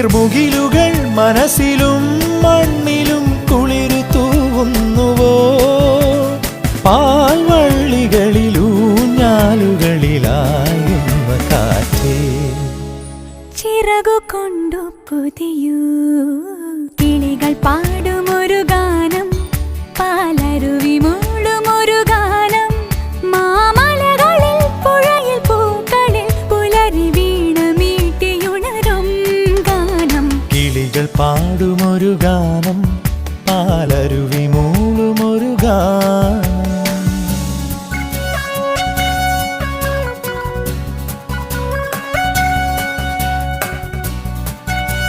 നീർമുകിലുകൾ മനസ്സിലും മണ്ണിലും കുളിരു തൂവുന്നുവോ പാൽവള്ളികളിലൂഞ്ഞാലുകളിലായുന്ന കാറ്റേ ചിറകുകൊണ്ടു പുതിയൂ കിളികൾ പാടുമൊരു ഗാനം പാലരുവി മൂളുമൊരു ഗാനം മാമലകളിൽ പുഴയിൽ പൂക്കളിൽ പുലരി വീണ മീട്ടിയുണരും ഗാനം കിളികൾ പാടുമൊരു ഗാനം പാലരുവി മൂളുമൊരു ഗാനം